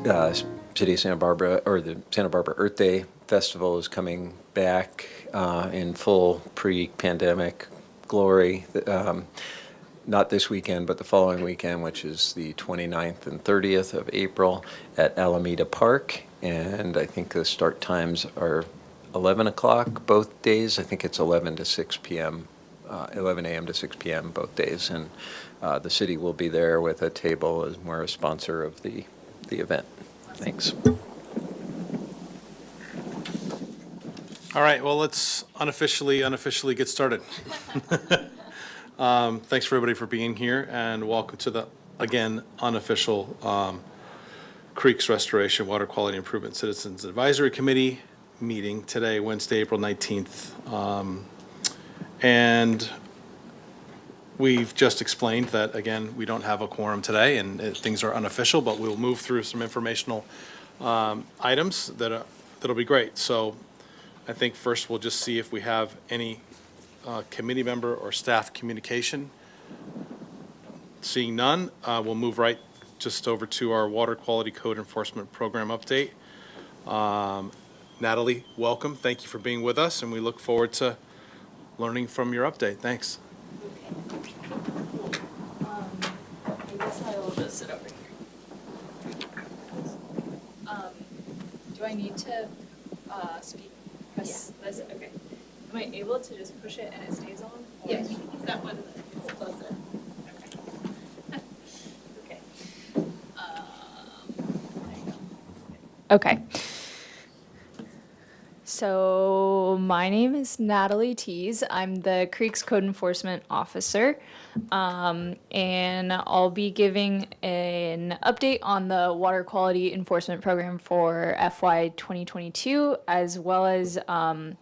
Our City of Santa Barbara, or the Santa Barbara Earth Day Festival, is coming back in full pre-pandemic glory. Not this weekend, but the following weekend, which is the 29th and 30th of April at Alameda Park. And I think the start times are 11 o'clock both days. I think it's 11 to 6 p.m., 11 a.m. to 6 p.m. both days. And the city will be there with a table as we're a sponsor of the event. Thanks. All right, well, let's unofficially get started. Thanks for everybody for being here, and welcome to the, again, unofficial Creeks Restoration Water Quality Improvement Citizens Advisory Committee meeting today, Wednesday, April 19th. And we've just explained that, again, we don't have a quorum today, and things are unofficial, but we'll move through some informational items that'll be great. So I think first we'll just see if we have any committee member or staff communication. Seeing none, we'll move right just over to our Water Quality Code Enforcement Program update. Natalie, welcome. Thank you for being with us, and we look forward to learning from your update. Thanks. Okay. I guess I will just sit over here. Do I need to speak? Press this? Okay. Am I able to just push it and it stays on? Yeah, that one is closer. Okay. There you go. Okay. So my name is Natalie Tees. I'm the Creeks Code Enforcement Officer, and I'll be giving an update on the Water Quality Enforcement Program for FY 2022, as well as a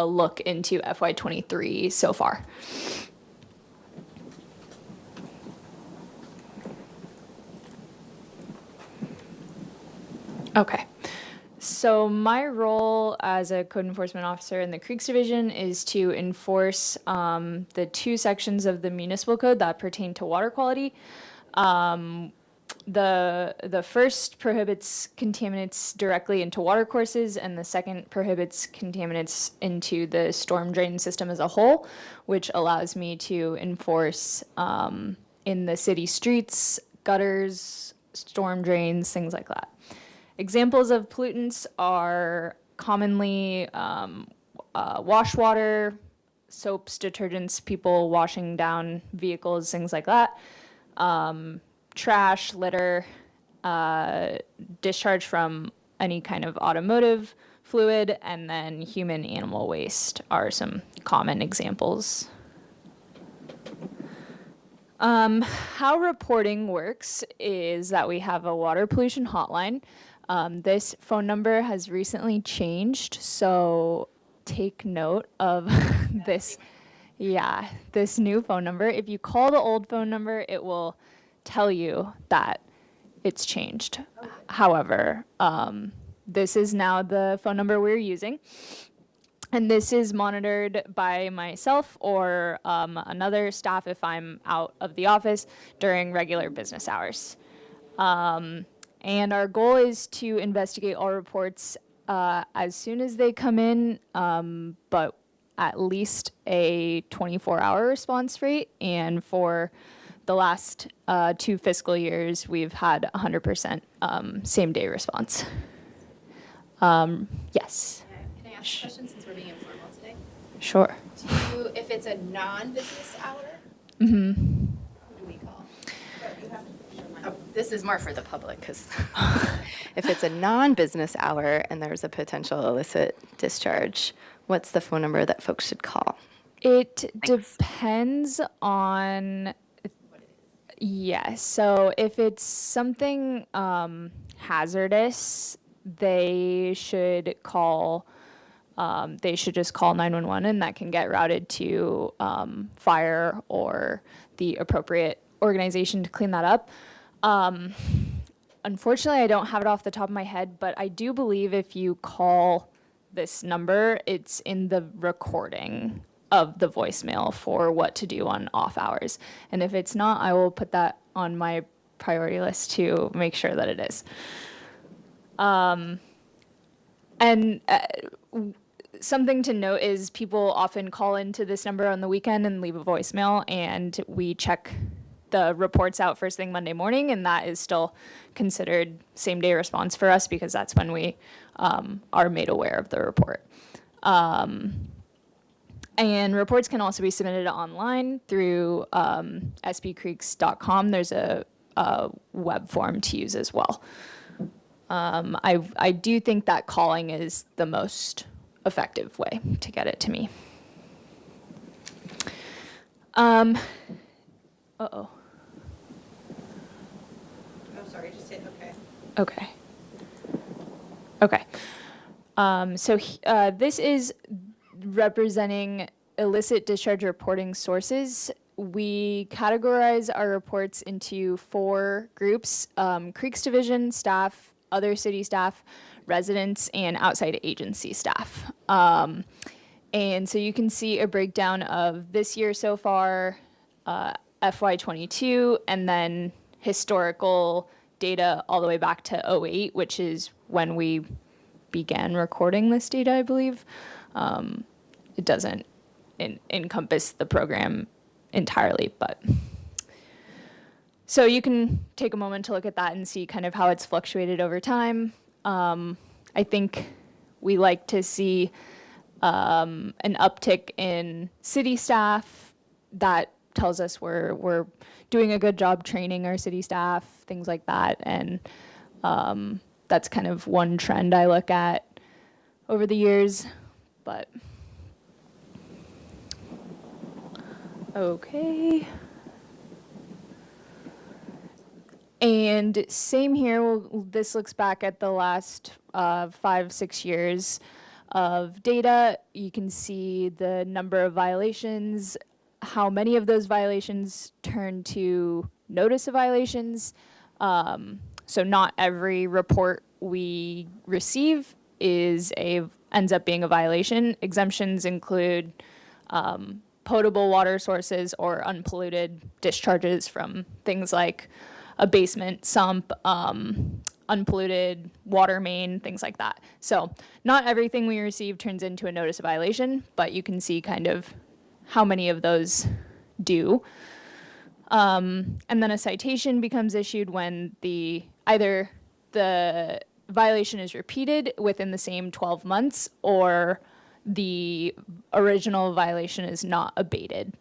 look into FY 23 so far. Okay. So my role as a code enforcement officer in the Creeks Division is to enforce the two sections of the municipal code that pertain to water quality. The first prohibits contaminants directly into water courses, and the second prohibits contaminants into the storm drain system as a whole, which allows me to enforce in the city streets, gutters, storm drains, things like that. Examples of pollutants are commonly wash water, soaps, detergents, people washing down vehicles, things like that. Trash, litter, discharge from any kind of automotive fluid, and then human animal waste are some common examples. How reporting works is that we have a water pollution hotline. This phone number has recently changed, so take note of this. Yeah, this new phone number. If you call the old phone number, it will tell you that it's changed. Okay. However, this is now the phone number we're using. And this is monitored by myself or another staff if I'm out of the office during regular business hours. And our goal is to investigate all reports as soon as they come in, but at least a 24-hour response rate. And for the last 2 fiscal years, we've had 100% same-day response. Yes, Can I ask a question since we're being informal today? sure. Do you, if it's a non-business hour? Who do we call? Oh, this is more for the public, because if it's a non-business hour and there's a potential illicit discharge, what's the phone number that folks should call? It depends on, yes. So if it's something hazardous, they should call. They should just call 911, and that can get routed to fire or the appropriate organization to clean that up. Unfortunately, I don't have it off the top of my head, but I do believe if you call this number, it's in the recording of the voicemail for what to do on off hours. And if it's not, I will put that on my priority list to make sure that it is. Something to note is people often call into this number on the weekend and leave a voicemail, and we check the reports out first thing Monday morning, and that is still considered same-day response for us because that's when we are made aware of the report. And reports can also be submitted online through sbcreeks.com. There's a web form to use as well. I do think that calling is the most effective way to get it to me. Uh-oh. Oh, sorry, just hit okay. Okay. Okay. This is representing illicit discharge reporting sources. We categorize our reports into 4 groups: Creeks Division staff, other city staff, residents, and outside agency staff. And so you can see a breakdown of this year so far, FY22, and then historical data all the way back to '08, which is when we began recording this data, I believe. It doesn't encompass the program entirely, but. So you can take a moment to look at that and see kind of how it's fluctuated over time. I think we like to see an uptick in city staff. That tells us we're doing a good job training our city staff, things like that. And that's kind of one trend I look at over the years. But okay. And same here, this looks back at the last 5-6 years of data. You can see the number of violations, how many of those violations turn to notice of violations. So not every report we receive ends up being a violation. Exemptions include potable water sources or unpolluted discharges from things like a basement sump, unpolluted water main, things like that. So not everything we receive turns into a notice of violation, but you can see kind of how many of those do. And then a citation becomes issued when either the violation is repeated within the same 12 months or the original violation is not abated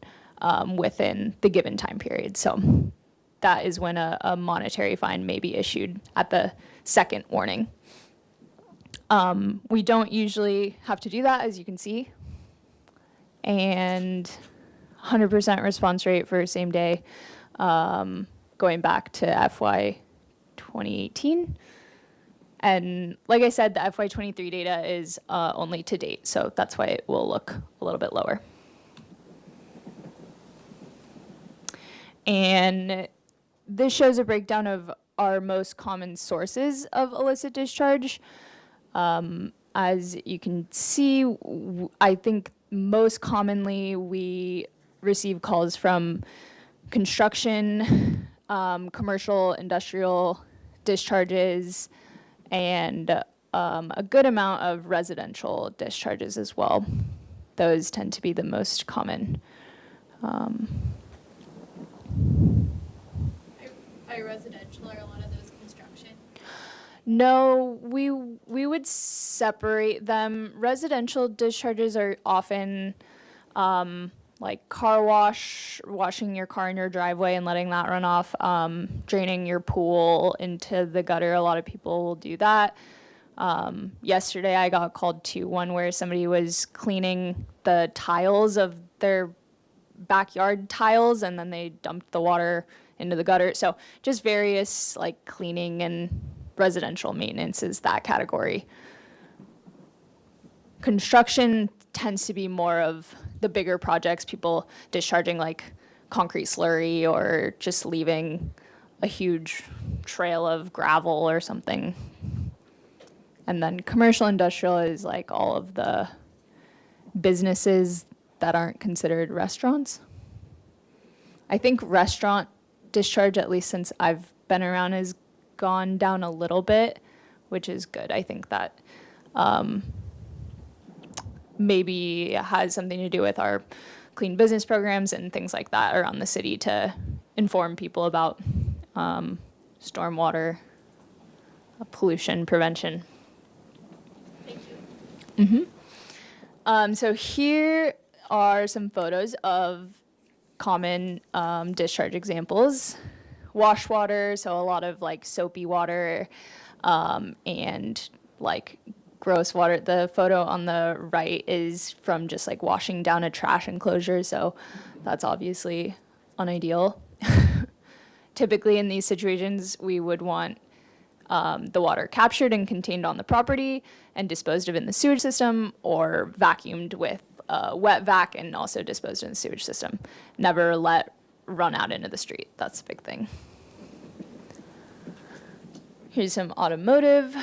within the given time period. So that is when a monetary fine may be issued at the second warning. We don't usually have to do that, as you can see. And 100% response rate for same day, going back to FY 2018. And like I said, the FY23 data is only to date, so that's why it will look a little bit lower. And this shows a breakdown of our most common sources of illicit discharge. As you can see, I think most commonly we receive calls from construction, commercial, industrial discharges, and a good amount of residential discharges as well. Those tend to be the most common. By residential, are a lot of those construction? No, we would separate them. Residential discharges are often like car wash, washing your car in your driveway and letting that run off, draining your pool into the gutter. A lot of people will do that. Yesterday I got called to one where somebody was cleaning the tiles of their backyard tiles and then they dumped the water into the gutter. So just various like cleaning and residential maintenance is that category. Construction tends to be more of the bigger projects, people discharging like concrete slurry or just leaving a huge trail of gravel or something. And then commercial industrial is like all of the businesses that aren't considered restaurants. I think restaurant discharge, at least since I've been around, has gone down a little bit, which is good. I think that maybe has something to do with our clean business programs and things like that around the city to inform people about stormwater pollution prevention. Thank you. So here are some photos of common discharge examples. Wash water, so a lot of like soapy water and like gross water. The photo on the right is from just like washing down a trash enclosure, so that's obviously unideal. Typically in these situations, we would want the water captured and contained on the property and disposed of in the sewage system or vacuumed with wet vac and also disposed in the sewage system. Never let run out into the street. That's a big thing. Here's some automotive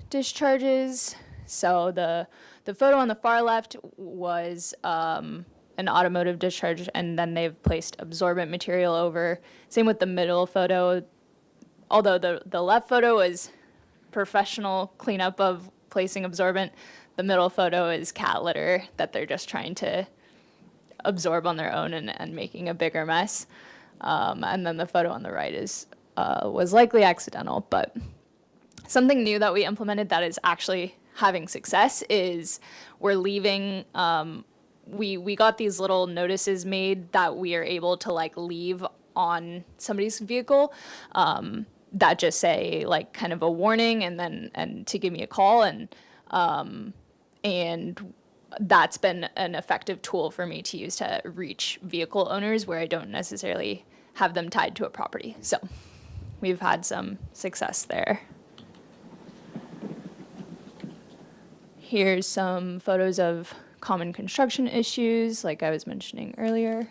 discharges. So the photo on the far left was an automotive discharge, and then they've placed absorbent material over. Same with the middle photo. Although the left photo is professional cleanup of placing absorbent, the middle photo is cat litter that they're just trying to absorb on their own and making a bigger mess. And then the photo on the right was likely accidental, but something new that we implemented that is actually having success is we're leaving, we got these little notices made that we are able to like leave on somebody's vehicle that just say like kind of a warning and to give me a call and that's been an effective tool for me to use to reach vehicle owners where I don't necessarily have them tied to a property. So we've had some success there. Here's some photos of common construction issues, like I was mentioning earlier.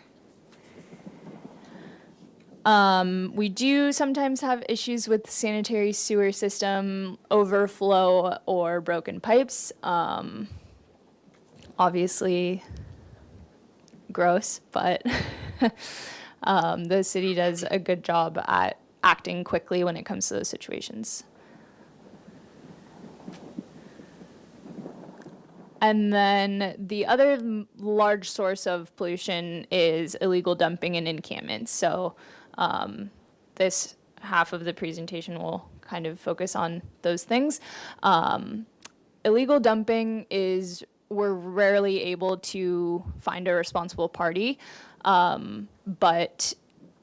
We do sometimes have issues with sanitary sewer system overflow or broken pipes. Obviously gross, but the city does a good job at acting quickly when it comes to those situations. And then the other large source of pollution is illegal dumping and encampments. So this half of the presentation will kind of focus on those things. Illegal dumping is, we're rarely able to find a responsible party, but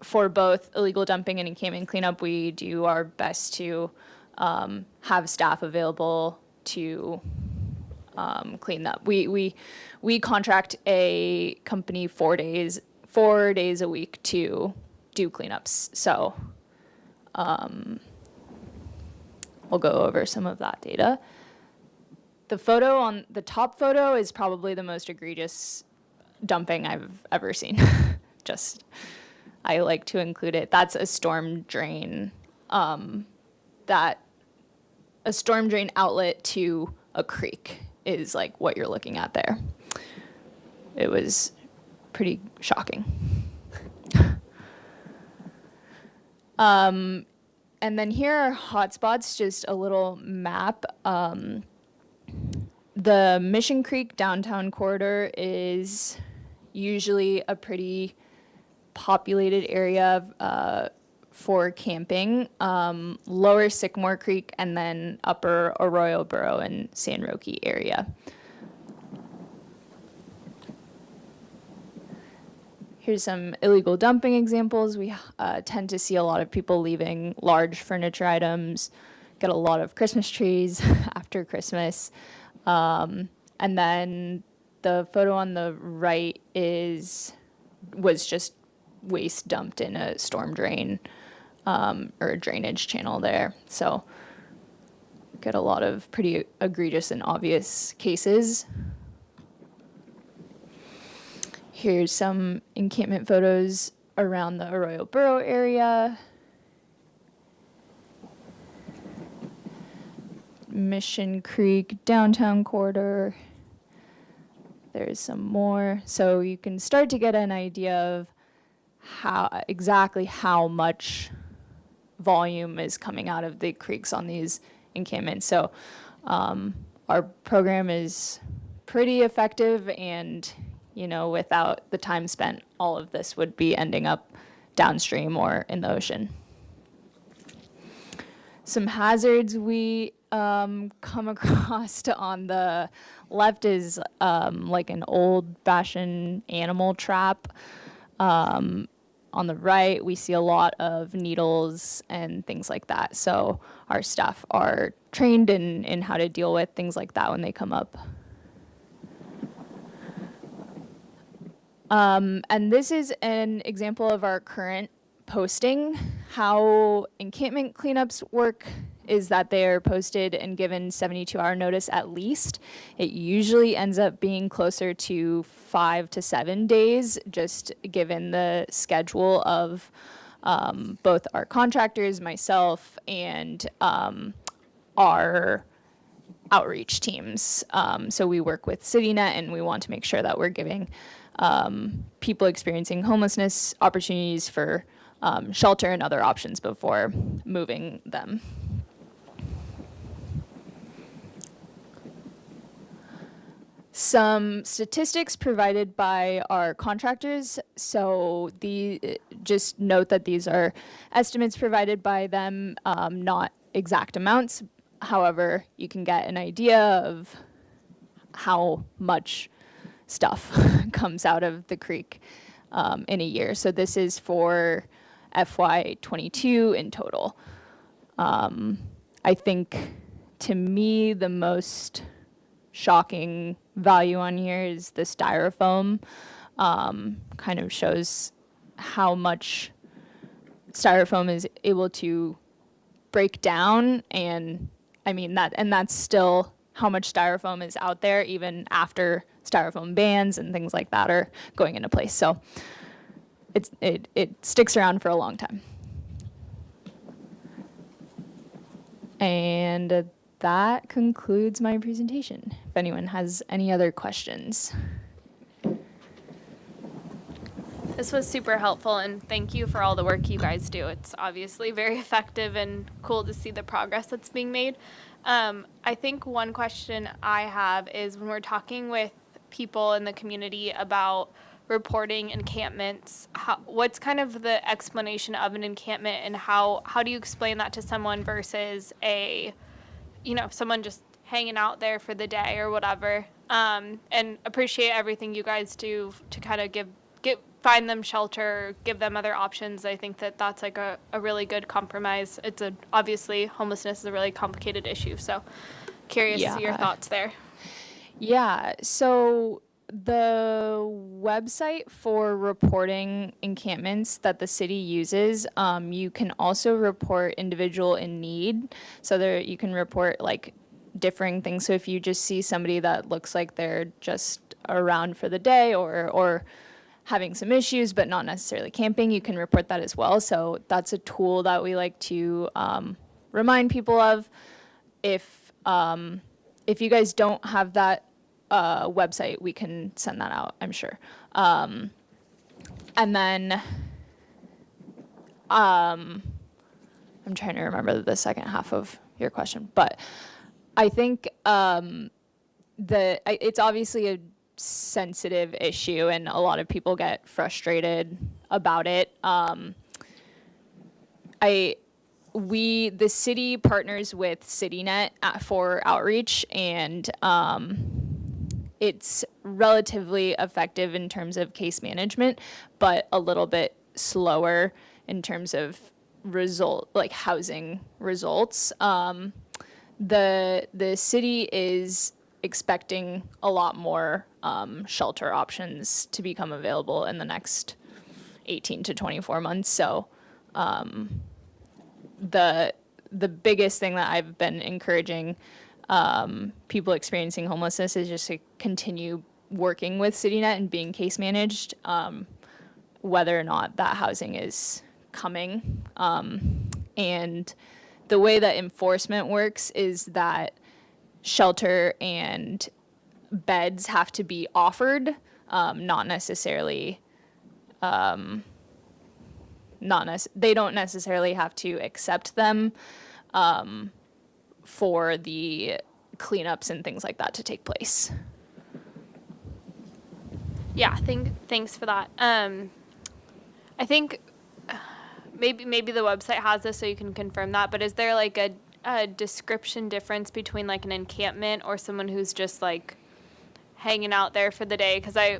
for both illegal dumping and encampment cleanup, we do our best to have staff available to clean up. We contract a company 4 days a week to do cleanups. So we'll go over some of that data. The photo on the top photo is probably the most egregious dumping I've ever seen. Just, I like to include it. That's a storm drain, a storm drain outlet to a creek is like what you're looking at there. It was pretty shocking. And then here are hotspots, just a little map. The Mission Creek downtown corridor is usually a pretty populated area for camping. Lower Sycamore Creek and then Upper Arroyo Burrow and San Roque area. Here's some illegal dumping examples. We tend to see a lot of people leaving large furniture items, get a lot of Christmas trees after Christmas. And then the photo on the right was just waste dumped in a storm drain or a drainage channel there. So get a lot of pretty egregious and obvious cases. Here's some encampment photos around the Arroyo Burrow area. Mission Creek downtown corridor. There's some more. So you can start to get an idea of exactly how much volume is coming out of the creeks on these encampments. So our program is pretty effective, and without the time spent, all of this would be ending up downstream or in the ocean. Some hazards we come across on the left is like an old-fashioned animal trap. On the right, we see a lot of needles and things like that. So our staff are trained in how to deal with things like that when they come up. And this is an example of our current posting. How encampment cleanups work is that they are posted and given 72-hour notice at least. It usually ends up being closer to 5 to 7 days, just given the schedule of both our contractors, myself, and our outreach teams. So we work with CityNet, and we want to make sure that we're giving people experiencing homelessness opportunities for shelter and other options before moving them. Some statistics provided by our contractors. So just note that these are estimates provided by them, not exact amounts. However, you can get an idea of how much stuff comes out of the creek in a year. So this is for FY22 in total. I think, to me, the most shocking value on here is the styrofoam. Kind of shows how much styrofoam is able to break down, and that's still how much styrofoam is out there even after styrofoam bans and things like that are going into place. So it sticks around for a long time. And that concludes my presentation. If anyone has any other questions. This was super helpful, and thank you for all the work you guys do. It's obviously very effective and cool to see the progress that's being made. I think one question I have is, when we're talking with people in the community about reporting encampments, what's kind of the explanation of an encampment, and how do you explain that to someone versus someone just hanging out there for the day or whatever? And appreciate everything you guys do to kind of find them shelter, give them other options. I think that's like a really good compromise. Obviously homelessness is a really complicated issue, so curious to your thoughts there. Yeah, so the website for reporting encampments that the city uses, you can also report individual in need. So there you can report like differing things. So if you just see somebody that looks like they're just around for the day or having some issues but not necessarily camping, you can report that as well. So that's a tool that we like to remind people of. If you guys don't have that website, we can send that out, I'm sure. And then I'm I'm trying to remember the second half of your question, but I think it's obviously a sensitive issue, and a lot of people get frustrated about it. The city partners with CityNet for outreach, and it's relatively effective in terms of case management, but a little bit slower in terms of housing results. The city is expecting a lot more shelter options to become available in the next 18 to 24 months. So the biggest thing that I've been encouraging people experiencing homelessness is just to continue working with CityNet and being case managed, whether or not that housing is coming. And the way that enforcement works is that shelter and beds have to be offered, not necessarily, they don't necessarily have to accept them for the cleanups and things like that to take place. Yeah, thanks for that. I think maybe the website has this, so you can confirm that. But is there like a description difference between like an encampment or someone who's just like hanging out there for the day? Because I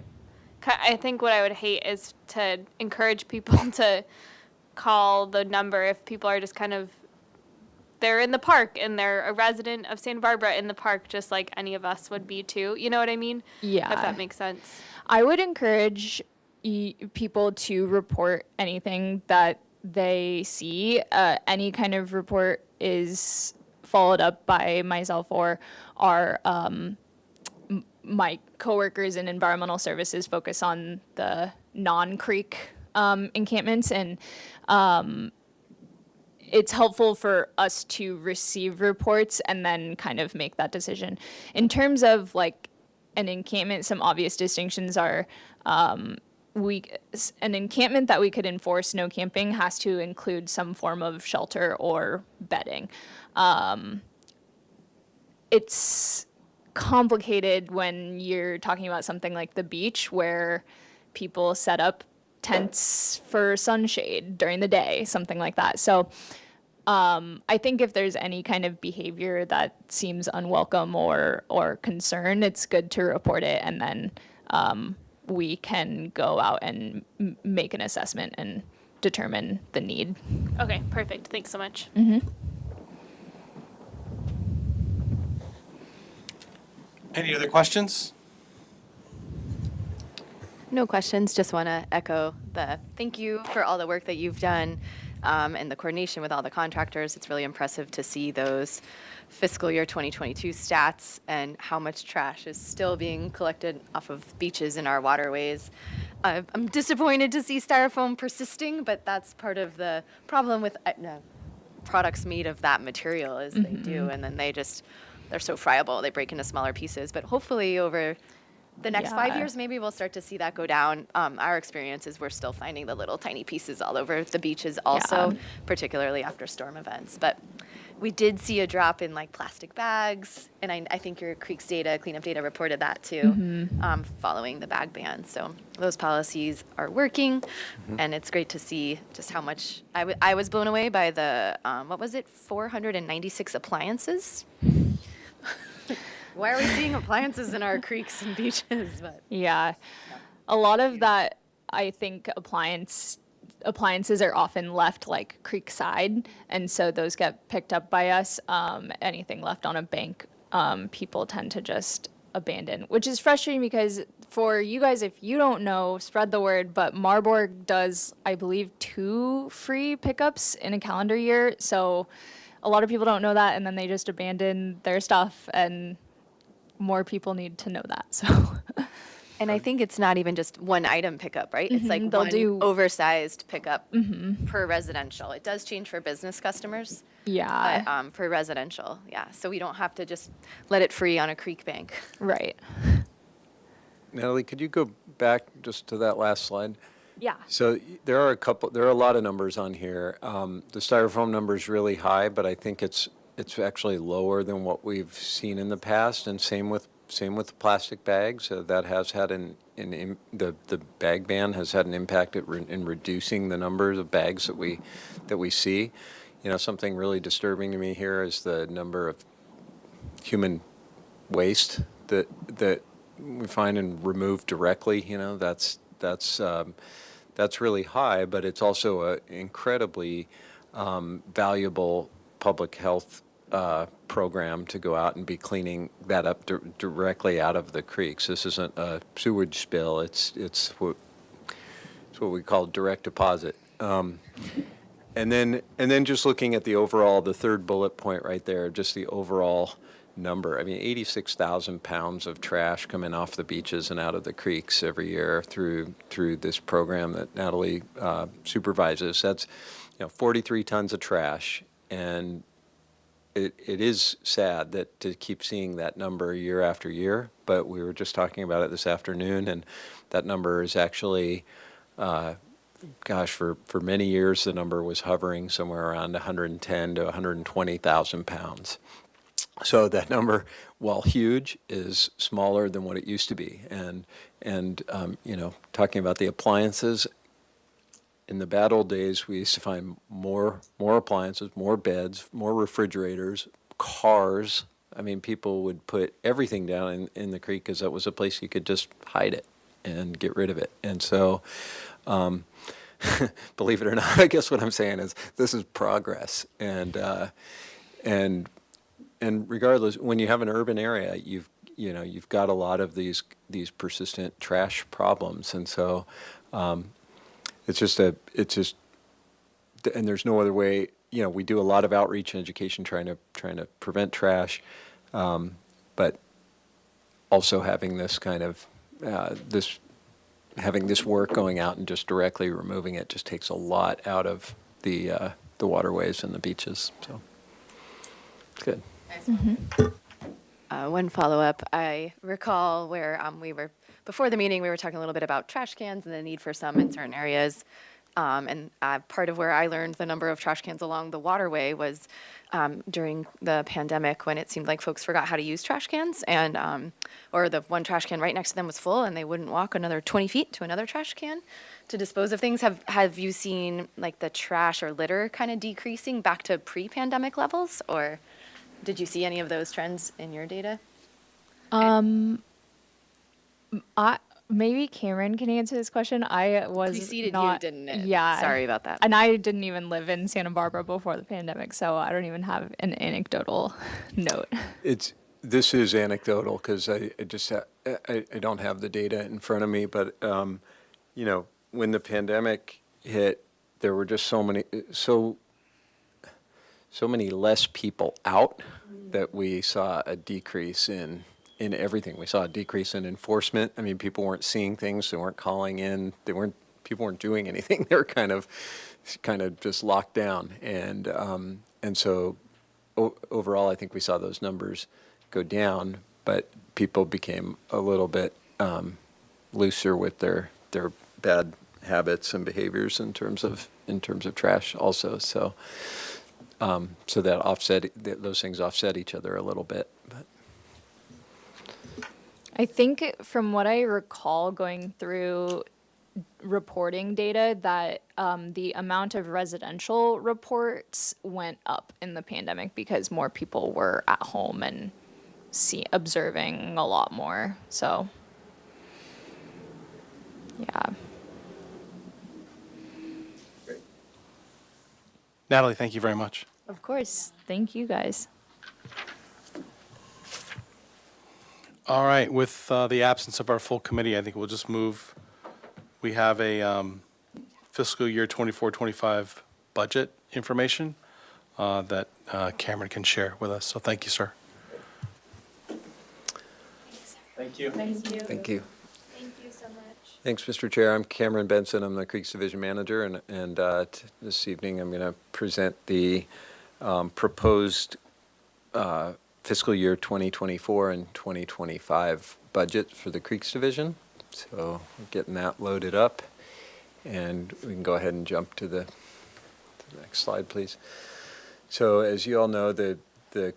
think what I would hate is to encourage people to call the number if people are just kind of, they're in the park and they're a resident of Santa Barbara in the park, just like any of us would be too. You know what I mean? Yeah. If that makes sense. I would encourage people to report anything that they see. Any kind of report is followed up by myself or our my coworkers in environmental services focus on the non-creek encampments, and it's helpful for us to receive reports and then kind of make that decision. In terms of like an encampment, some obvious distinctions are an encampment that we could enforce no camping has to include some form of shelter or bedding. It's complicated when you're talking about something like the beach, where people set up tents for sunshade during the day, something like that. So I think if there's any kind of behavior that seems unwelcome or concern, it's good to report it, and then we can go out and make an assessment and determine the need. Okay, perfect. Thanks so much. Any other questions? No questions. Just want to echo the thank you for all the work that you've done and the coordination with all the contractors. It's really impressive to see those fiscal year 2022 stats and how much trash is still being collected off of beaches in our waterways. I'm disappointed to see styrofoam persisting, but that's part of the problem with products made of that material is they do, and then they're so friable, they break into smaller pieces. But hopefully over the next 5 years, maybe we'll start to see that go down. Our experience is we're still finding the little tiny pieces all over the beaches also, particularly after storm events. But we did see a drop in like plastic bags, and I think your Creeks data, cleanup data reported that too, following the bag ban. So those policies are working, and it's great to see just how much, I was blown away by the, 496 appliances? Why are we seeing appliances in our creeks and beaches? But Yeah. A lot of that, I think appliances are often left like creek side, and so those get picked up by us. Anything left on a bank, people tend to just abandon, which is frustrating because for you guys, if you don't know, spread the word, but Marburg does, I believe, 2 free pickups in a calendar year. So a lot of people don't know that, and then they just abandon their stuff, and more people need to know that. So, and I think it's not even just one item pickup, right? It's like They'll one do- oversized pickup per residential. It does change for business customers, yeah, but for residential, yeah. So we don't have to just let it free on a creek bank. right. Natalie, could you go back just to that last slide? Yeah. So there are a lot of numbers on here. The styrofoam number is really high, but I think it's actually lower than what we've seen in the past, and same with the plastic bags. That has had the bag ban has had an impact in reducing the numbers of bags that we see. You know, something really disturbing to me here is the number of human waste that we find and remove directly. You know, that's really high, but it's also an incredibly valuable public health program to go out and be cleaning that up directly out of the creeks. This isn't a sewage spill. It's what we call direct deposit. And then just looking at the third bullet point right there, just the overall number. I mean, 86,000 pounds of trash coming off the beaches and out of the creeks every year through this program that Natalie supervises. That's 43 tons of trash, and it is sad that to keep seeing that number year after year. But we were just talking about it this afternoon, and that number is actually. For many years, the number was hovering somewhere around 110 to 120,000 pounds. So that number, while huge, is smaller than what it used to be. And talking about the appliances, in the bad old days, we used to find more appliances, more beds, more refrigerators, cars. I mean, people would put everything down in the creek because that was a place you could just hide it and get rid of it. And so, believe it or not, I guess what I'm saying is this is progress. And regardless, when you have an urban area, you've got a lot of these persistent trash problems, and so it's just and there's no other way. We do a lot of outreach and education trying to prevent trash, but also having this kind of having this work going out and just directly removing it just takes a lot out of the waterways and the beaches. So it's good. One follow-up, I recall where before the meeting, we were talking a little bit about trash cans and the need for some in certain areas. And part of where I learned the number of trash cans along the waterway was during the pandemic, when it seemed like folks forgot how to use trash cans, and or the one trash can right next to them was full and they wouldn't walk another 20 feet to another trash can to dispose of things. Have you seen like the trash or litter kind of decreasing back to pre-pandemic levels, or did you see any of those trends in your data? Maybe Cameron can answer this question. I was Preceded not, you, didn't it? Yeah. Sorry about that. And I didn't even live in Santa Barbara before the pandemic, so I don't even have an anecdotal note. This is anecdotal because I don't have the data in front of me, but when the pandemic hit, there were just so many less people out that we saw a decrease in everything. We saw a decrease in enforcement. I mean, people weren't seeing things, they weren't calling in, people weren't doing anything. They were kind of just locked down, and so overall, I think we saw those numbers go down, but people became a little bit looser with their bad habits and behaviors in terms of trash also. So those things offset each other a little bit. But I think from what I recall going through reporting data that the amount of residential reports went up in the pandemic because more people were at home and observing a lot more. So, yeah. Natalie, thank you very much. Of course. Thank you guys. All right, with the absence of our full committee, I think we'll just move. We have a fiscal year 24-25 budget information that Cameron can share with us. So thank you, sir. Thank you. Thank you. Thank you so much. Thanks, Mr. Chair. I'm Cameron Benson. I'm the Creeks Division Manager, and this evening I'm going to present the proposed fiscal year 2024 and 2025 budget for the Creeks Division. So we're getting that loaded up. And we can go ahead and jump to the next slide, please. So as you all know, the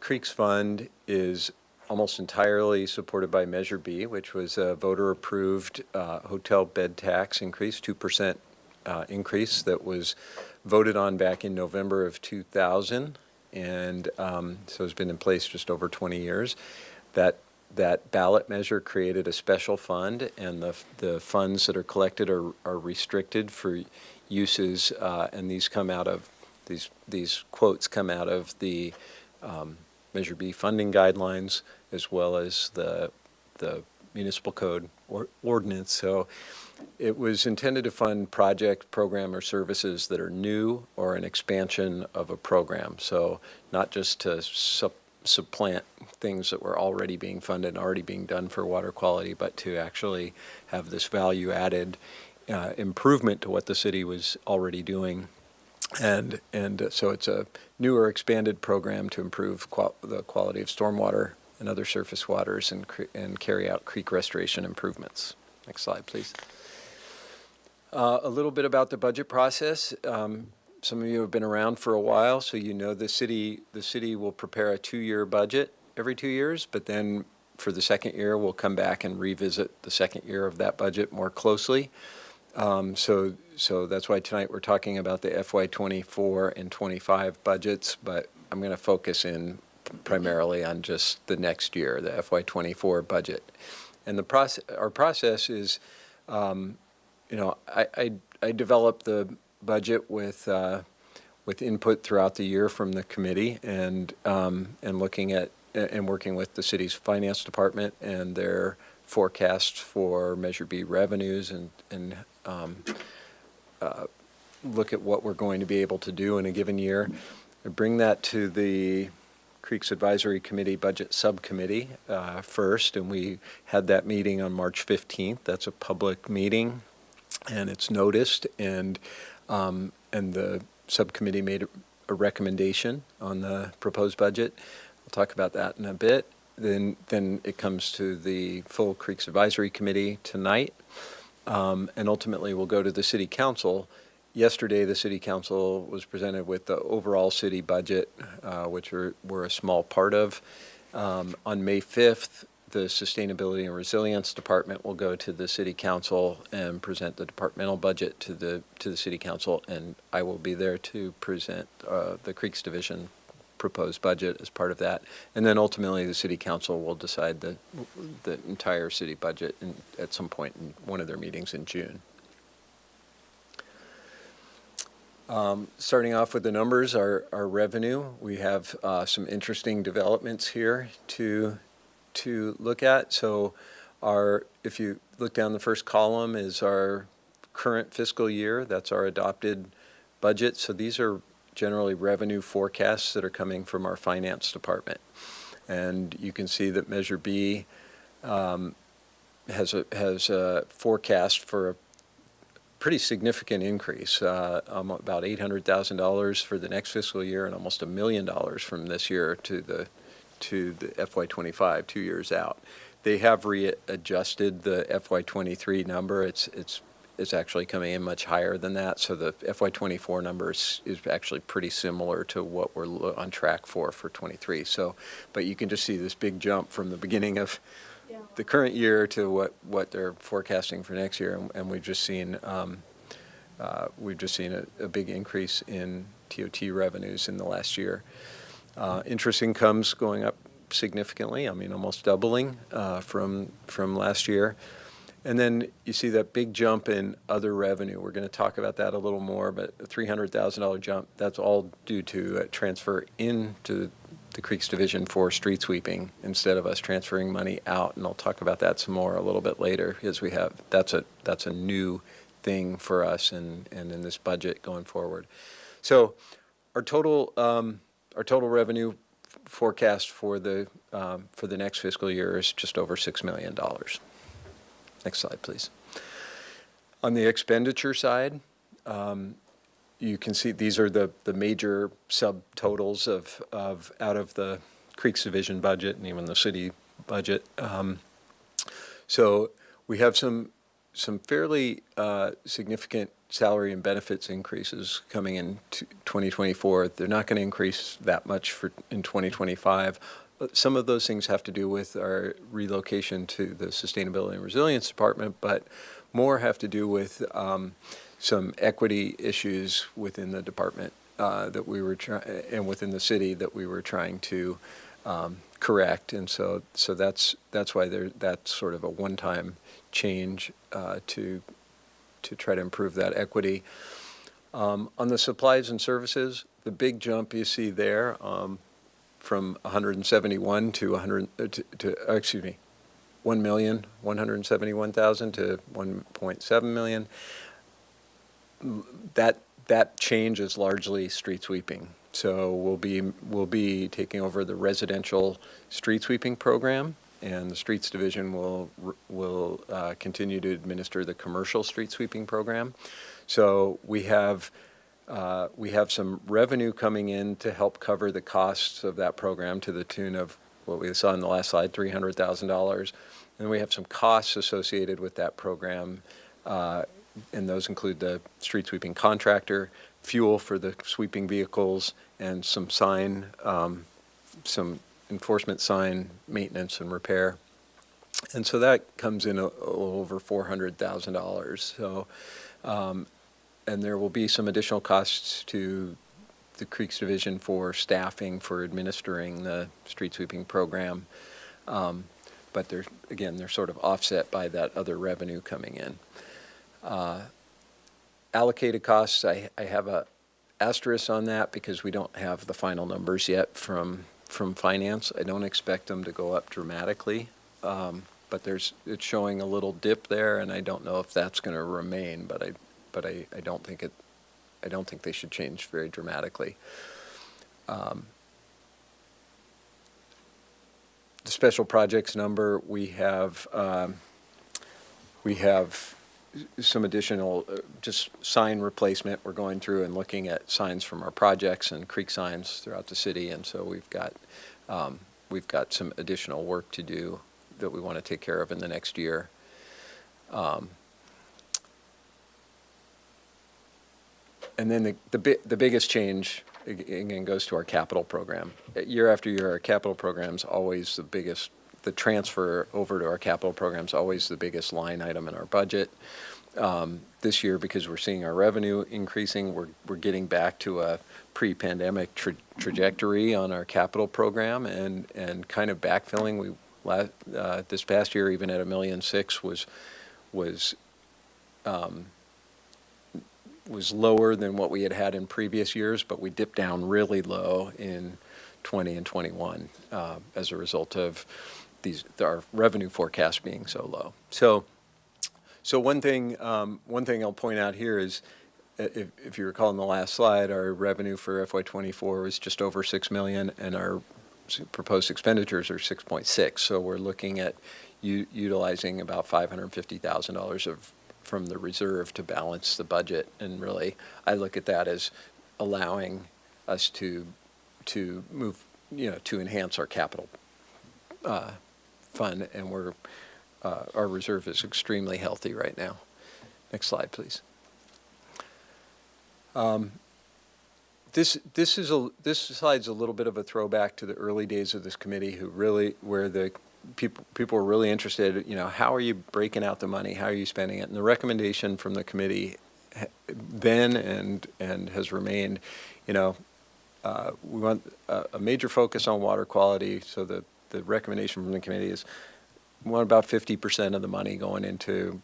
Creeks Fund is almost entirely supported by Measure B, which was a voter-approved hotel bed tax increase, 2% increase that was voted on back in November of 2000. And so it's been in place just over 20 years. That ballot measure created a special fund, and the funds that are collected are restricted for uses, and these come out of, these quotes come out of the Measure B funding guidelines, as well as the municipal code or ordinance. So it was intended to fund project, program, or services that are new or an expansion of a program. So not just to supplant things that were already being funded and already being done for water quality, but to actually have this value added improvement to what the city was already doing. And so it's a newer expanded program to improve the quality of stormwater and other surface waters and carry out creek restoration improvements. Next slide, please. A little bit about the budget process. Some of you have been around for a while, so you know the city will prepare a 2-year budget every 2 years, but then for the second year, we'll come back and revisit the second year of that budget more closely. So that's why tonight we're talking about the FY24 and 25 budgets, but I'm going to focus in primarily on just the next year, the FY24 budget. And our process is, I develop the budget with input throughout the year from the committee, and looking at and working with the city's finance department and their forecasts for Measure B revenues, and look at what we're going to be able to do in a given year. I bring that to the Creeks Advisory Committee Budget Subcommittee first, and we had that meeting on March 15th. That's a public meeting, and it's noticed, and the subcommittee made a recommendation on the proposed budget. We'll talk about that in a bit. Then it comes to the full Creeks Advisory Committee tonight, and ultimately we'll go to the City Council. Yesterday, the City Council was presented with the overall city budget, which we're a small part of. On May 5th, the Sustainability and Resilience Department will go to the City Council and present the departmental budget to the City Council, and I will be there to present the Creeks Division proposed budget as part of that. And then ultimately, the City Council will decide the entire city budget at some point in one of their meetings in June. Starting off with the numbers, our revenue, we have some interesting developments here to look at. So if you look down the first column is our current fiscal year. That's our adopted budget. So these are generally revenue forecasts that are coming from our finance department. And you can see that Measure B has a forecast for a pretty significant increase, about $800,000 for the next fiscal year and almost $1 million from this year to the FY25, 2 years out. They have readjusted the FY23 number. It's actually coming in much higher than that. So the FY24 number is actually pretty similar to what we're on track for 23. So, but you can just see this big jump from the beginning of the current year to what they're forecasting for next year, and we've just seen a big increase in TOT revenues in the last year. Interest income's going up significantly. I mean, almost doubling from last year. And then you see that big jump in other revenue. We're going to talk about that a little more, but a $300,000 jump, that's all due to a transfer into the Creeks Division for street sweeping instead of us transferring money out. And I'll talk about that some more a little bit later, because that's a new thing for us and in this budget going forward. So our total revenue forecast for the next fiscal year is just over $6 million. Next slide, please. On the expenditure side, you can see these are the major subtotals of out of the Creeks Division budget and even the city budget. So we have some some fairly significant salary and benefits increases coming in 2024. They're not going to increase that much in 2025. Some of those things have to do with our relocation to the Sustainability and Resilience Department, but more have to do with some equity issues within the department that we were and within the city that we were trying to correct. And so that's why that's sort of a one-time change to try to improve that equity. On the supplies and services, the big jump you see there from 171 to 1,171,000 to 1.7 million. That change is largely street sweeping. So we'll be taking over the residential street sweeping program, and the Streets Division will continue to administer the commercial street sweeping program. So we have some revenue coming in to help cover the costs of that program to the tune of what we saw in the last slide, $300,000. And we have some costs associated with that program, and those include the street sweeping contractor, fuel for the sweeping vehicles, and some enforcement sign maintenance and repair. And so that comes in a little over $400,000. So, and there will be some additional costs to the Creeks Division for staffing, for administering the street sweeping program. But they're sort of offset by that other revenue coming in. Allocated costs, I have a asterisk on that because we don't have the final numbers yet from finance. I don't expect them to go up dramatically, but it's showing a little dip there, and I don't know if that's going to remain. But I don't think they should change very dramatically. The special projects number, we have some additional just sign replacement. We're going through and looking at signs from our projects and creek signs throughout the city, and so we've got some additional work to do that we want to take care of in the next year. And then the biggest change again goes to our capital program. Year after year, our capital program's always the biggest. The transfer over to our capital program is always the biggest line item in our budget. This year, because we're seeing our revenue increasing, we're getting back to a pre-pandemic trajectory on our capital program and kind of backfilling. This past year, even at $1.6 million, was lower than what we had in previous years, but we dipped down really low in 20 and 21 as a result of our revenue forecast being so low. So one thing I'll point out here is, if you recall in the last slide, our revenue for FY24 was just over $6 million, and our proposed expenditures are 6.6. So we're looking at utilizing about $550,000 from the reserve to balance the budget, and really, I look at that as allowing us to move, to enhance our capital fund, and our reserve is extremely healthy right now. Next slide, please. This slide's a little bit of a throwback to the early days of this committee, where the people were really interested. How are you breaking out the money? How are you spending it? And the recommendation from the committee then and has remained, we want a major focus on water quality. So the recommendation from the committee is we want about 50% of the money going into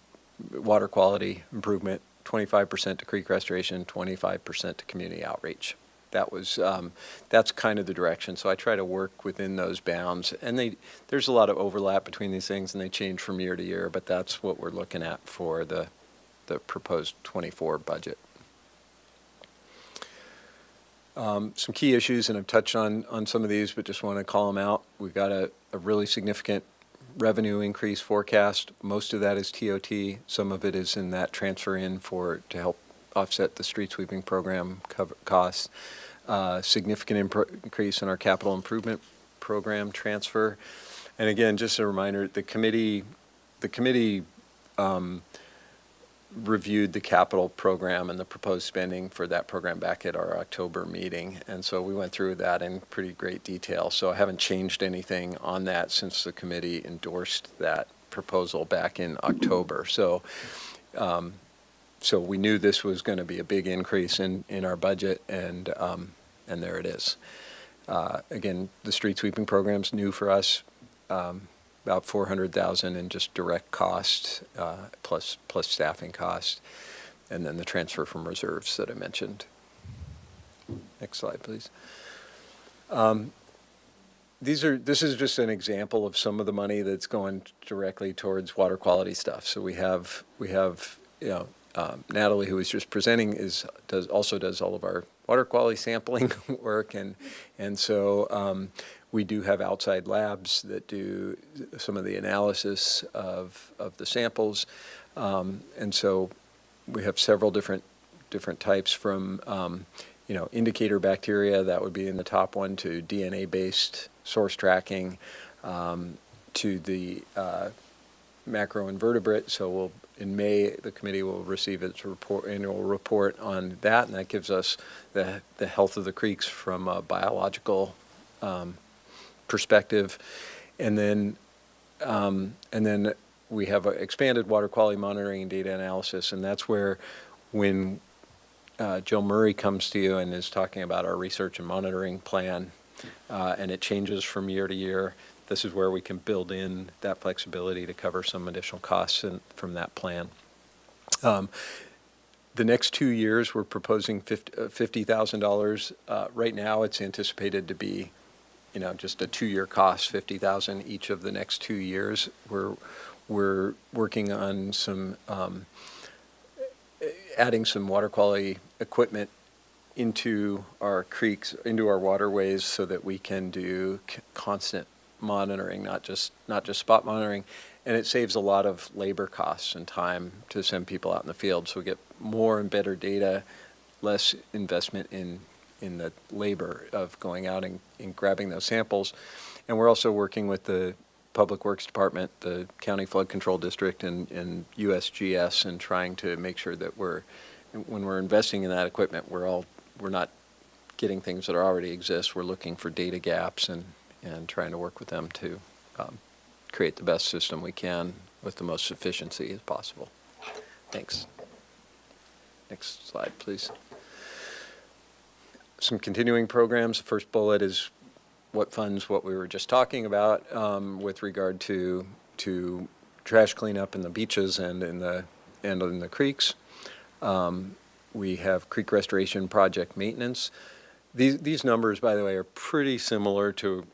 water quality improvement, 25% to creek restoration, 25% to community outreach. That's kind of the direction. So I try to work within those bounds, and there's a lot of overlap between these things, and they change from year to year. But that's what we're looking at for the proposed 24 budget. Some key issues, and I've touched on some of these, but just want to call them out. We've got a really significant revenue increase forecast. Most of that is TOT. Some of it is in that transfer in to help offset the street sweeping program costs. Significant increase in our capital improvement program transfer. And again, just a reminder, the committee reviewed the capital program and the proposed spending for that program back at our October meeting. And so we went through that in pretty great detail. So I haven't changed anything on that since the committee endorsed that proposal back in October. So, so we knew this was going to be a big increase in our budget, and there it is. Again, the street sweeping program's new for us. About $400,000 in just direct costs, plus staffing costs, and then the transfer from reserves that I mentioned. Next slide, please. This is just an example of some of the money that's going directly towards water quality stuff. So we have Natalie, who was just presenting, also does all of our water quality sampling work, and so we do have outside labs that do some of the analysis of the samples, and so we have several different types from indicator bacteria, that would be in the top one, to DNA-based source tracking, to the macroinvertebrate. So in May, the committee will receive its annual report on that, and that gives us the health of the creeks from a biological perspective. And then we have expanded water quality monitoring and data analysis, and that's where when Jill Murray comes to you and is talking about our research and monitoring plan, and it changes from year to year, this is where we can build in that flexibility to cover some additional costs from that plan. The next 2 years, we're proposing $50,000. Right now, it's anticipated to be, just a 2-year cost, $50,000 each of the next 2 years. We're working on some adding some water quality equipment into our creeks, into our waterways, so that we can do constant monitoring, not just spot monitoring, and it saves a lot of labor costs and time to send people out in the field. So we get more and better data, less investment in the labor of going out and grabbing those samples. And we're also working with the Public Works Department, the County Flood Control District, and USGS, and trying to make sure that when we're investing in that equipment, we're not getting things that already exist. We're looking for data gaps and trying to work with them to create the best system we can with the most efficiency as possible. Thanks. Next slide, please. Some continuing programs. The first bullet is what funds what we were just talking about with regard to trash cleanup in the beaches and in the creeks. We have creek restoration project maintenance. These numbers, by the way, are pretty similar to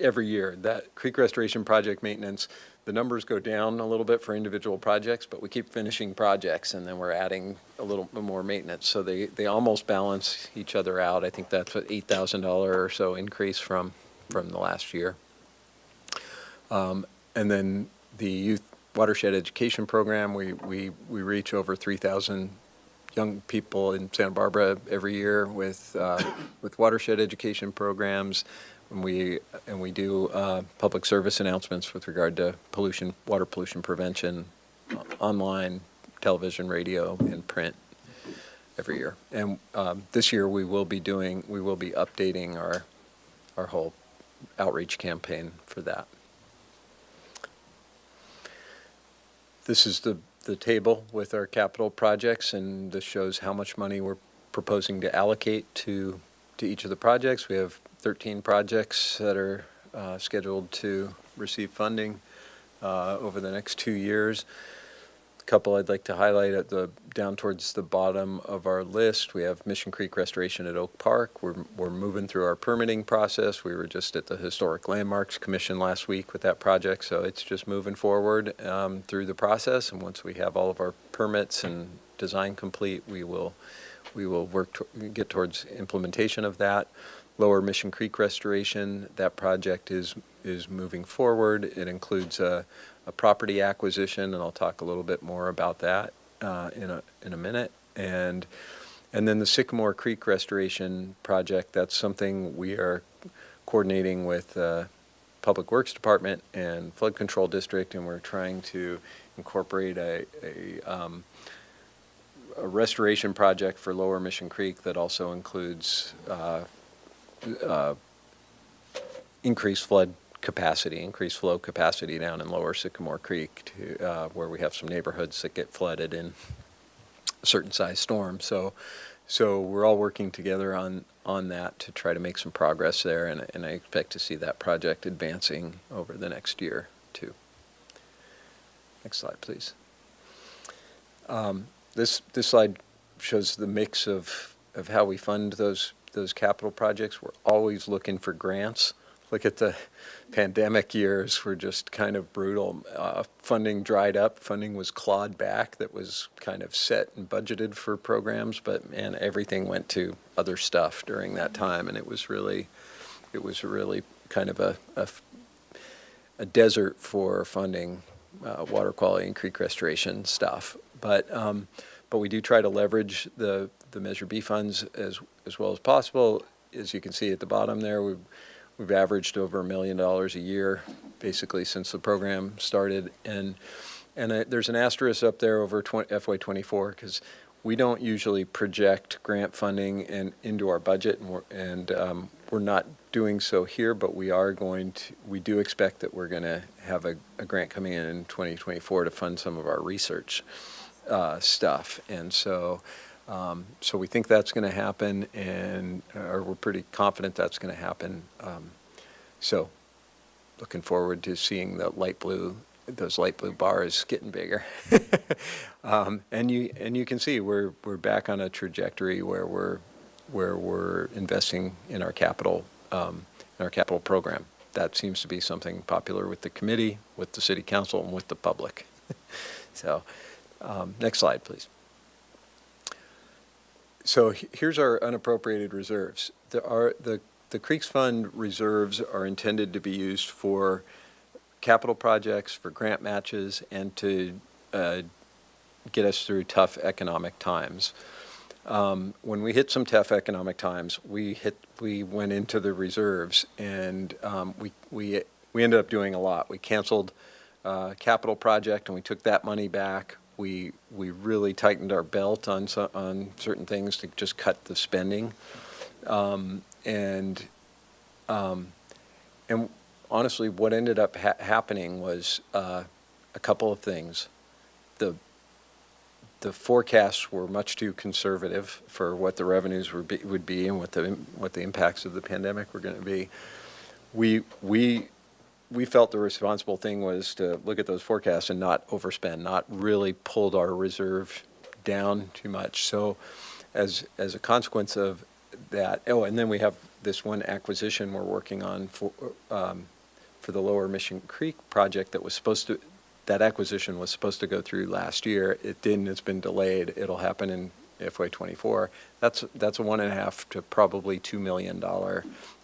every year. That creek restoration project maintenance, the numbers go down a little bit for individual projects, but we keep finishing projects, and then we're adding a little bit more maintenance. So they almost balance each other out. I think that's an $8,000 or so increase from the last year. And then the youth watershed education program, we reach over 3,000 young people in Santa Barbara every year with watershed education programs. And we do public service announcements with regard to water pollution prevention, online, television, radio, and print every year. And this year we will be updating our whole outreach campaign for that. This is the table with our capital projects, and this shows how much money we're proposing to allocate to each of the projects. We have 13 projects that are scheduled to receive funding over the next 2 years. A couple I'd like to highlight down towards the bottom of our list. We have Mission Creek Restoration at Oak Park. We're moving through our permitting process. We were just at the Historic Landmarks Commission last week with that project, so it's just moving forward through the process. And once we have all of our permits and design complete, we will get towards implementation of that. Lower Mission Creek Restoration, that project is moving forward. It includes a property acquisition, and I'll talk a little bit more about that in a minute. And then the Sycamore Creek Restoration project, that's something we are coordinating with Public Works Department and Flood Control District, and we're trying to incorporate a restoration project for Lower Mission Creek that also includes increased flood capacity, increased flow capacity down in Lower Sycamore Creek to where we have some neighborhoods that get flooded in a certain size storm. So we're all working together on that to try to make some progress there, and I expect to see that project advancing over the next year too. Next slide, please. This slide shows the mix of how we fund those capital projects. We're always looking for grants. Look at the pandemic years were just kind of brutal. Funding dried up. Funding was clawed back that was kind of set and budgeted for programs, but man, everything went to other stuff during that time, and it was really kind of a desert for funding water quality and creek restoration stuff. But we do try to leverage the Measure B funds as well as possible. As you can see at the bottom there, we've averaged over $1 million a year, basically since the program started. And there's an asterisk up there over FY24 because we don't usually project grant funding into our budget, and we're not doing so here. But we do expect that we're going to have a grant coming in 2024 to fund some of our research stuff, and so we think that's going to happen, or we're pretty confident that's going to happen. So looking forward to seeing those light blue bars getting bigger. And you can see we're back on a trajectory where we're investing in our capital program. That seems to be something popular with the committee, with the city council, and with the public. So next slide, please. So here's our unappropriated reserves. The Creeks Fund reserves are intended to be used for capital projects, for grant matches, and to get us through tough economic times. When we hit some tough economic times, we went into the reserves, and we ended up doing a lot. We canceled a capital project, and we took that money back. We really tightened our belt on certain things to just cut the spending, and honestly, what ended up happening was a couple of things. The forecasts were much too conservative for what the revenues would be and what the impacts of the pandemic were going to be. We felt the responsible thing was to look at those forecasts and not overspend, not really pulled our reserve down too much. So as a consequence of that, and then we have this one acquisition we're working on for the Lower Mission Creek project that acquisition was supposed to go through last year. It didn't. It's been delayed. It'll happen in FY24. That's a $1.5 to probably $2 million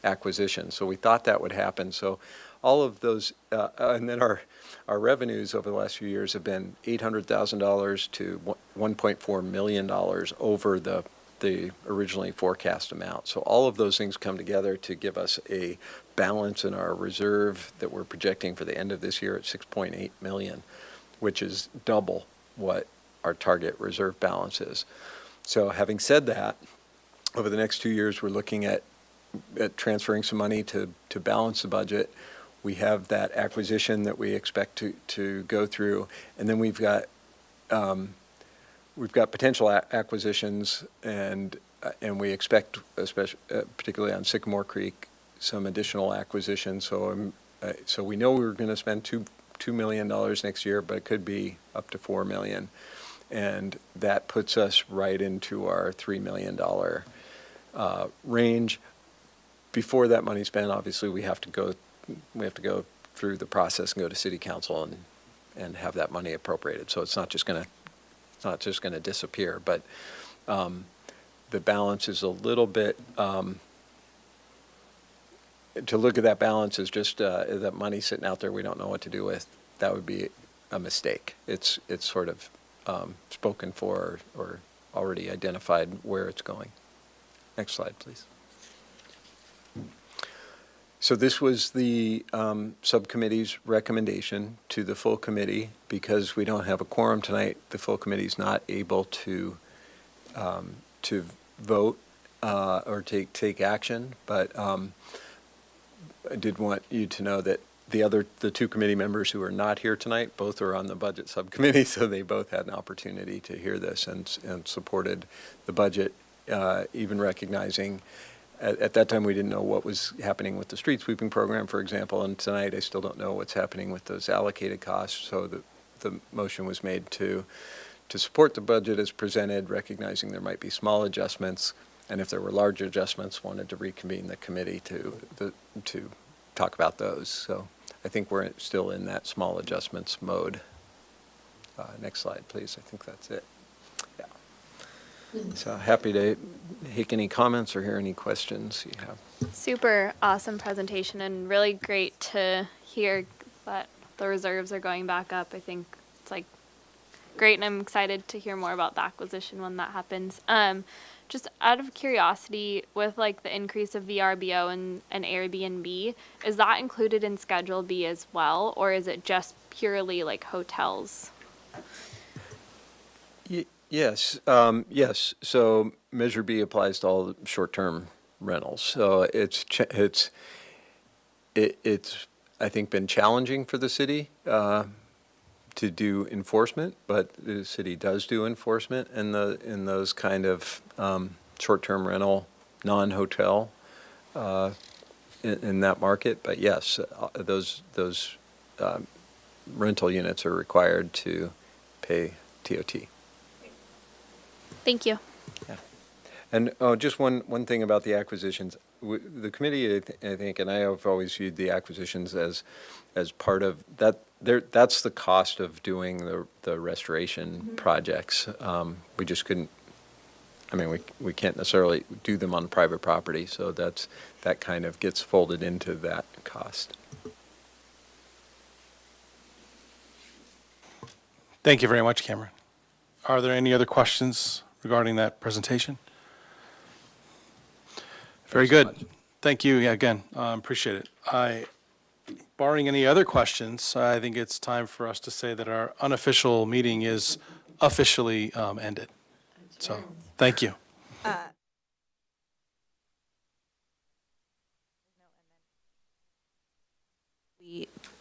acquisition. So we thought that would happen. So all of those, and then our revenues over the last few years have been $800,000 to $1.4 million over the originally forecast amount. So all of those things come together to give us a balance in our reserve that we're projecting for the end of this year at $6.8 million, which is double what our target reserve balance is. So having said that, over the next 2 years, we're looking at transferring some money to balance the budget. We have that acquisition that we expect to go through, and then we've got potential acquisitions, and we expect, especially particularly on Sycamore Creek, some additional acquisitions. So we know we're going to spend $2 million next year, but it could be up to $4 million, and that puts us right into our $3 million range. Before that money's spent, obviously we have to go through the process and go to City Council and have that money appropriated. So it's not just going to disappear, but the balance is a little bit. To look at that balance as just that money sitting out there we don't know what to do with, that would be a mistake. It's sort of spoken for or already identified where it's going. Next slide, please. So this was the subcommittee's recommendation to the full committee. Because we don't have a quorum tonight, the full committee's not able to vote or take action. But I did want you to know that the two committee members who are not here tonight, both are on the budget subcommittee, so they both had an opportunity to hear this and supported the budget, even recognizing at that time we didn't know what was happening with the street sweeping program, for example, and tonight I still don't know what's happening with those allocated costs. So the motion was made to support the budget as presented, recognizing there might be small adjustments, and if there were large adjustments, wanted to reconvene the committee to talk about those. So I think we're still in that small adjustments mode. Next slide, please. I think that's it. Yeah. So happy to take any comments or hear any questions you have. Super awesome presentation and really great to hear that the reserves are going back up. I think it's like great, and I'm excited to hear more about the acquisition when that happens. Just out of curiosity, with like the increase of VRBO and Airbnb, is that included in Schedule B as well, or is it just purely like hotels? Yes, yes. So Measure B applies to all the short-term rentals. So it's I think been challenging for the city to do enforcement, but the city does do enforcement in those kind of short-term rental, non-hotel in that market. But yes, those rental units are required to pay TOT. Thank you. Yeah. And just one thing about the acquisitions. The committee, I think, and I have always viewed the acquisitions as part of that. That's the cost of doing the restoration projects. We just couldn't. I mean, we can't necessarily do them on private property, so that kind of gets folded into that cost. Thank you very much, Cameron. Are there any other questions regarding that presentation? Very good. Thank you again. Appreciate it. Barring any other questions, I think it's time for us to say that our unofficial meeting is officially ended. So, thank you.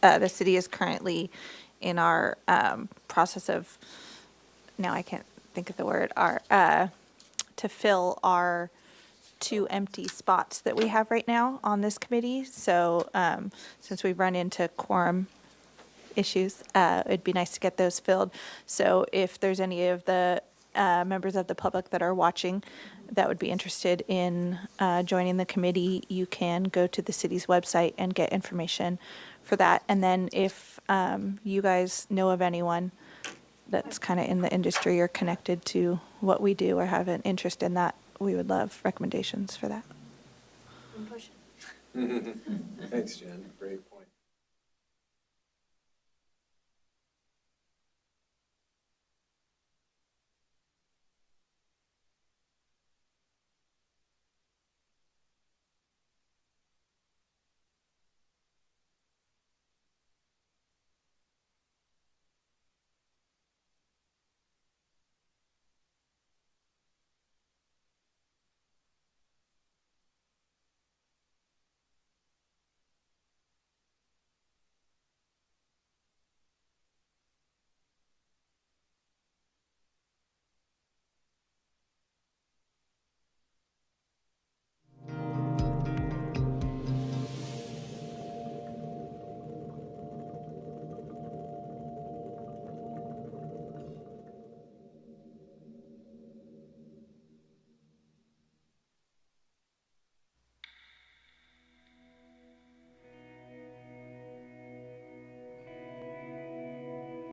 The city is currently in our process of, now I can't think of the word, to fill our 2 empty spots that we have right now on this committee. So since we've run into quorum issues, it'd be nice to get those filled. So if there's any of the members of the public that are watching that would be interested in joining the committee, you can go to the city's website and get information for that. And then if you guys know of anyone that's kind of in the industry or connected to what we do or have an interest in that, we would love recommendations for that. Thanks, Jen. Great.